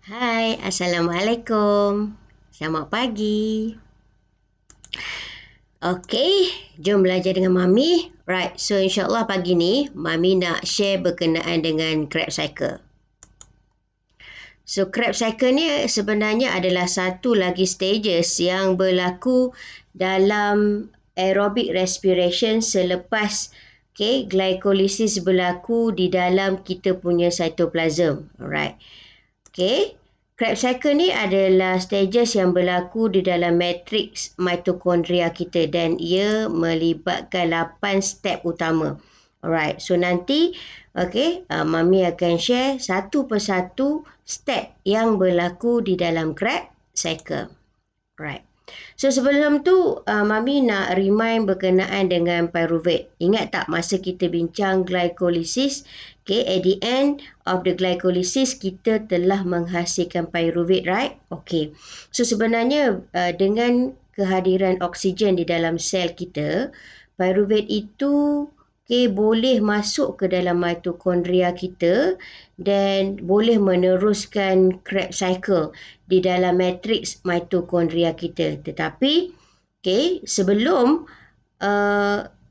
Hai, Assalamualaikum. Selamat pagi. Okey, jom belajar dengan Mami. Right, so insyaAllah pagi ni, Mami nak share berkenaan dengan Krebs cycle. So, Krebs cycle ni sebenarnya adalah satu lagi stages yang berlaku dalam aerobic respiration selepas glycolysis berlaku di dalam kita punya cytoplasm. Alright. Okey. Krebs cycle ni adalah stages yang berlaku di dalam matriks mitokondria kita dan ia melibatkan 8 step utama. Alright, so nanti Mami akan share satu persatu step yang berlaku di dalam Krebs cycle. Alright. So sebelum tu Mami nak remind berkenaan dengan pyruvate. Ingat tak masa kita bincang glycolysis, at the end of the glycolysis kita telah menghasilkan pyruvate, right? Okay. So sebenarnya dengan kehadiran oksigen di dalam sel kita, pyruvate itu boleh masuk ke dalam mitokondria kita dan boleh meneruskan Krebs cycle di dalam matriks mitokondria kita. Tetapi sebelum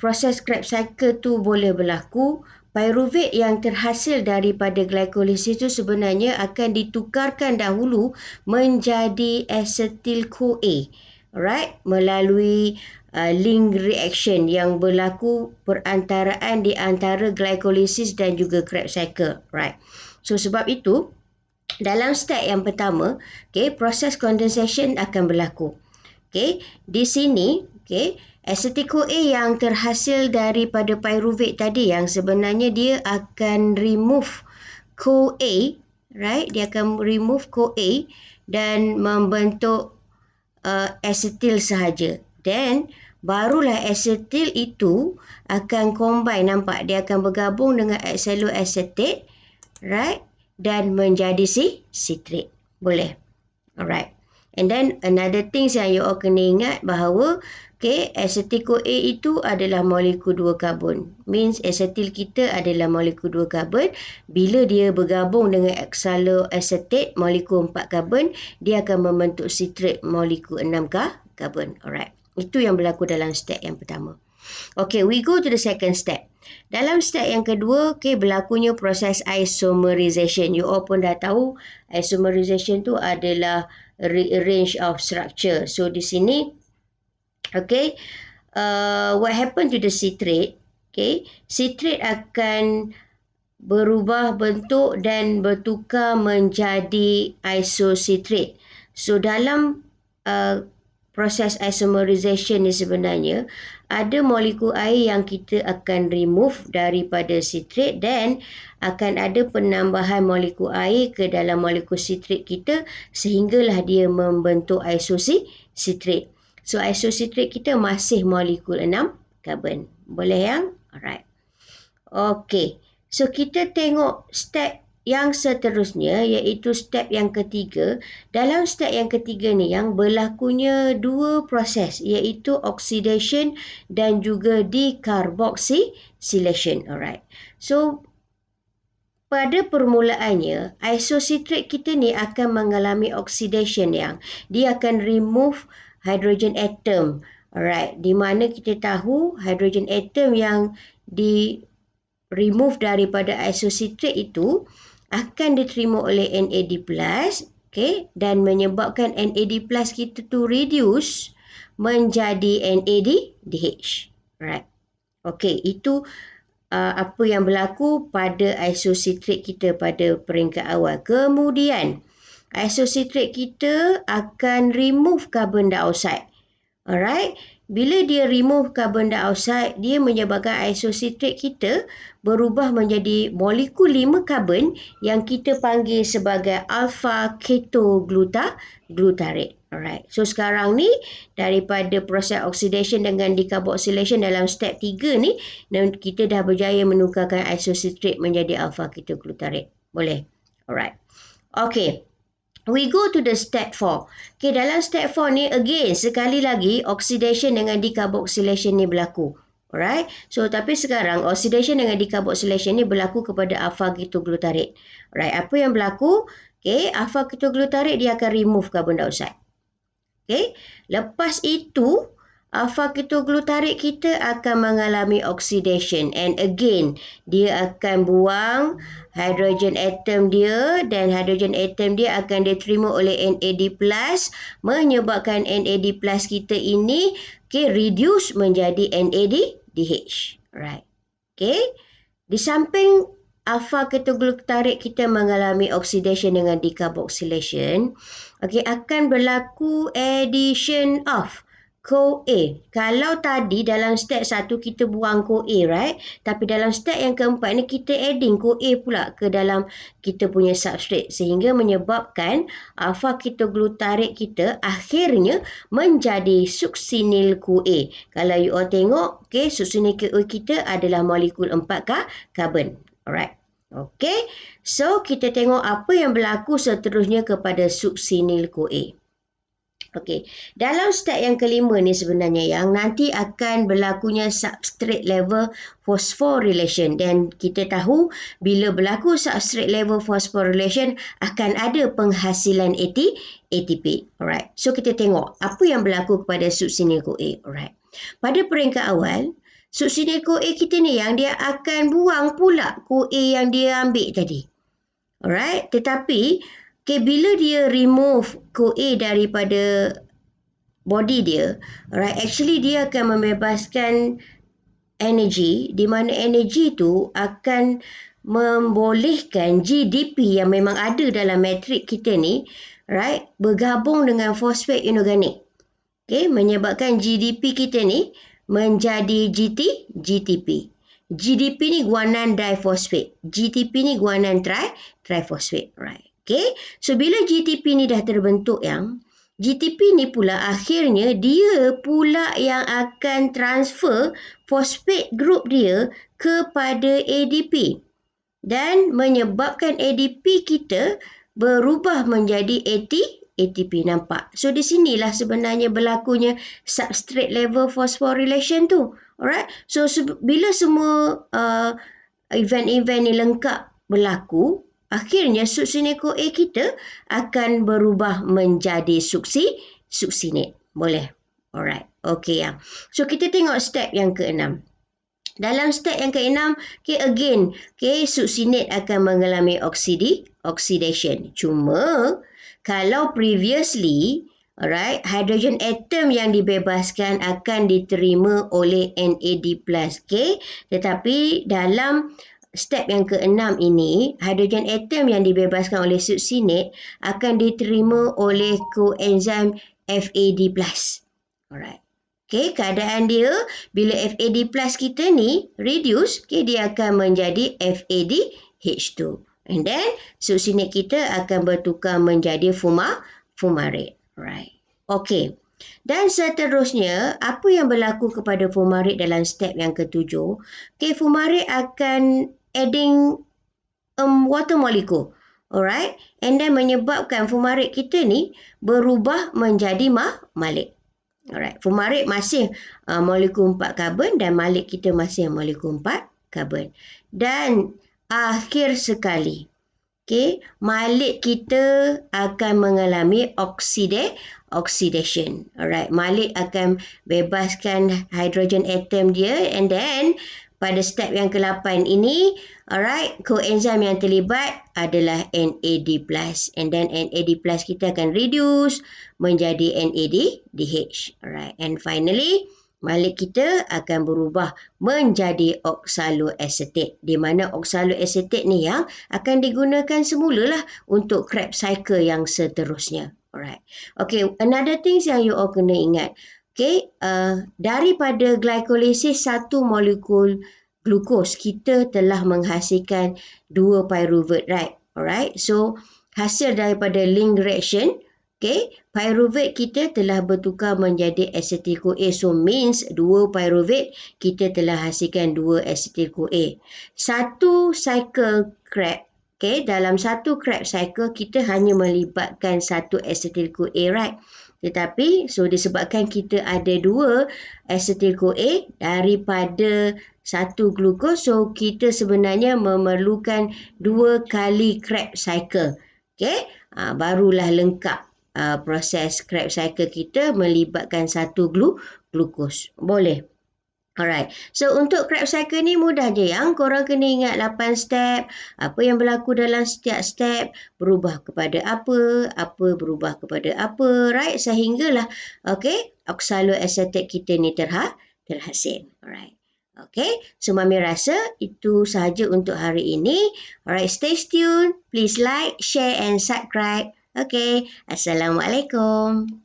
proses Krebs cycle tu boleh berlaku, pyruvate yang terhasil daripada glycolysis itu sebenarnya akan ditukarkan dahulu menjadi acetyl-CoA, right? Melalui link reaction yang berlaku perantaraan di antara glycolysis dan juga Krebs cycle, right? So sebab itu dalam step yang pertama, proses condensation akan berlaku. Di sini, acetyl-CoA yang terhasil daripada pyruvate tadi yang sebenarnya dia akan remove CoA, right? Dia akan remove CoA dan membentuk acetyl sahaja. Dan barulah acetyl itu akan combine, nampak? Dia akan bergabung dengan oxaloacetate, right? Dan menjadi citrate. Boleh? Alright. And then another thing yang you all kena ingat bahawa acetyl-CoA itu adalah molekul 2 karbon. Means acetyl kita adalah molekul 2 karbon. Bila dia bergabung dengan oxaloacetate molekul 4 karbon, dia akan membentuk citrate molekul 6 karbon. Alright. Itu yang berlaku dalam step yang pertama. Okay, we go to the second step. Dalam step yang kedua, berlakunya proses isomerization. You all pun dah tahu, isomerization tu adalah rearrange of structure. So, di sini, what happened to the citrate? Citrate akan berubah bentuk dan bertukar menjadi isocitrate. So, dalam proses isomerization ni sebenarnya ada molekul air yang kita akan remove daripada citrate dan akan ada penambahan molekul air ke dalam molekul citrate kita sehinggalah dia membentuk isocitrate. So isocitrate kita masih molekul 6 karbon. Boleh yang? Alright. Okay. So kita tengok step yang seterusnya iaitu step yang ketiga. Dalam step yang ketiga ni yang berlakunya dua proses iaitu oxidation dan juga decarboxylation. Alright. So pada permulaannya isocitrate kita ni akan mengalami oxidation yang dia akan remove hydrogen atom. Alright. Di mana kita tahu hydrogen atom yang di remove daripada isocitrate itu akan diterima oleh NAD+, dan menyebabkan NAD+ kita tu reduce menjadi NADH. Right. Okay, itu apa yang berlaku pada isocitrate kita pada peringkat awal. Kemudian, isocitrate kita akan remove carbon dioxide. Alright. Bila dia remove carbon dioxide, dia menyebabkan isocitrate kita berubah menjadi molekul 5 karbon yang kita panggil sebagai alpha ketoglutarate. Alright. So sekarang ni daripada proses oxidation dengan decarboxylation dalam step 3 ni, kita dah berjaya menukarkan isocitrate menjadi alpha ketoglutarate. Boleh? Alright. Okay. We go to the step 4. Dalam step 4 ni again sekali lagi oxidation dengan decarboxylation ni berlaku. Alright. So tapi sekarang oxidation dengan decarboxylation ni berlaku kepada alpha ketoglutarate. Alright. Apa yang berlaku? Okay, alpha ketoglutarik dia akan remove carbon dioxide. Okay, lepas itu alpha ketoglutarik kita akan mengalami oxidation, and again dia akan buang hydrogen atom dia, dan hydrogen atom dia akan diterima oleh NAD+, menyebabkan NAD+ kita ini reduce menjadi NADH. Right. Okay. Di samping alpha ketoglutarik kita mengalami oxidation dengan decarboxylation, akan berlaku addition of CoA. Kalau tadi dalam step 1 kita buang CoA, right? Tapi dalam step yang keempat ni kita adding CoA pula ke dalam kita punya substrate, sehingga menyebabkan alpha ketoglutarik kita akhirnya menjadi succinyl CoA. Kalau you all tengok, succinyl CoA kita adalah molekul 4 karbon. Alright. Okay. So, kita tengok apa yang berlaku seterusnya kepada succinyl CoA. Okey, dalam step yang kelima ni sebenarnya yang nanti akan berlakunya substrate level phosphorylation, dan kita tahu bila berlaku substrate level phosphorylation akan ada penghasilan ATP. Alright. So kita tengok apa yang berlaku kepada succinyl CoA. Alright. Pada peringkat awal, succinyl CoA kita ni yang dia akan buang pula CoA yang dia ambil tadi. Alright. Tetapi bila dia remove CoA daripada body dia, right, actually dia akan membebaskan energy, di mana energy tu akan membolehkan GDP yang memang ada dalam matrik kita ni, right, bergabung dengan fosfat inorganik. Okay, menyebabkan GDP kita ni menjadi GTP. GDP ni guanan difosfat. GTP ni guanan trifosfat, right. Okay, so bila GTP ni dah terbentuk yang, GTP ni pula akhirnya dia pula yang akan transfer fosfat group dia kepada ADP. Dan menyebabkan ADP kita berubah menjadi ATP, nampak? So di sinilah sebenarnya berlakunya substrate level phosphorylation tu. Alright? So bila semua event-event ni lengkap berlaku, akhirnya succinyl CoA kita akan berubah menjadi succinate. Boleh? Alright. Okay. So kita tengok step yang ke-6. Dalam step yang ke-6, again, succinate akan mengalami oxidation. Cuma kalau previously, alright, hydrogen atom yang dibebaskan akan diterima oleh NAD+. Tetapi dalam step yang ke-6 ini, hydrogen atom yang dibebaskan oleh succinate akan diterima oleh coenzim FAD+. Alright. Keadaan dia bila FAD+ kita ni reduce, dia akan menjadi FADH2. And then succinate kita akan bertukar menjadi fumarate. Right. Okay. Dan seterusnya, apa yang berlaku kepada fumarate dalam step yang ke-7? Fumarate akan adding water molecule. Alright. And then menyebabkan fumarate kita ni berubah menjadi malik. Alright. Fumarate masih molekul 4 karbon dan malik kita masih molekul 4 karbon. Dan akhir sekali, malik kita akan mengalami oxidation. Alright. Malik akan bebaskan hydrogen atom dia, and then pada step yang ke-8 ini, alright, coenzim yang terlibat adalah NAD+. And then NAD+ kita akan reduce menjadi NADH. Alright. And finally, malik kita akan berubah menjadi oxaloacetate, di mana oxaloacetate ni yang akan digunakan semulalah untuk Krebs cycle yang seterusnya. Alright. Okay, another things yang you all kena ingat. Daripada glycolysis satu molekul glukos, kita telah menghasilkan 2 pyruvate, right? Alright. So, hasil daripada link reaction, pyruvate kita telah bertukar menjadi acetyl-CoA. So, means 2 pyruvate, kita telah hasilkan 2 acetyl-CoA. Satu cycle Krebs, dalam satu Krebs cycle, kita hanya melibatkan 1 acetyl-CoA, right? Tetapi, so disebabkan kita ada 2 acetyl-CoA daripada 1 glukos, so kita sebenarnya memerlukan 2 kali Krebs cycle. Okey, barulah lengkap proses Krebs cycle kita melibatkan satu glukos. Boleh. Alright. So, untuk Krebs cycle ni mudah je. Yang korang kena ingat 8 step. Apa yang berlaku dalam setiap step. Berubah kepada apa berubah kepada apa. Right? Sehinggalah, okay, oxaloacetate kita ni terhasil. Alright. Okay. So, Mami rasa itu sahaja untuk hari ini. Alright. Stay tuned. Please like, share and subscribe. Okay. Assalamualaikum.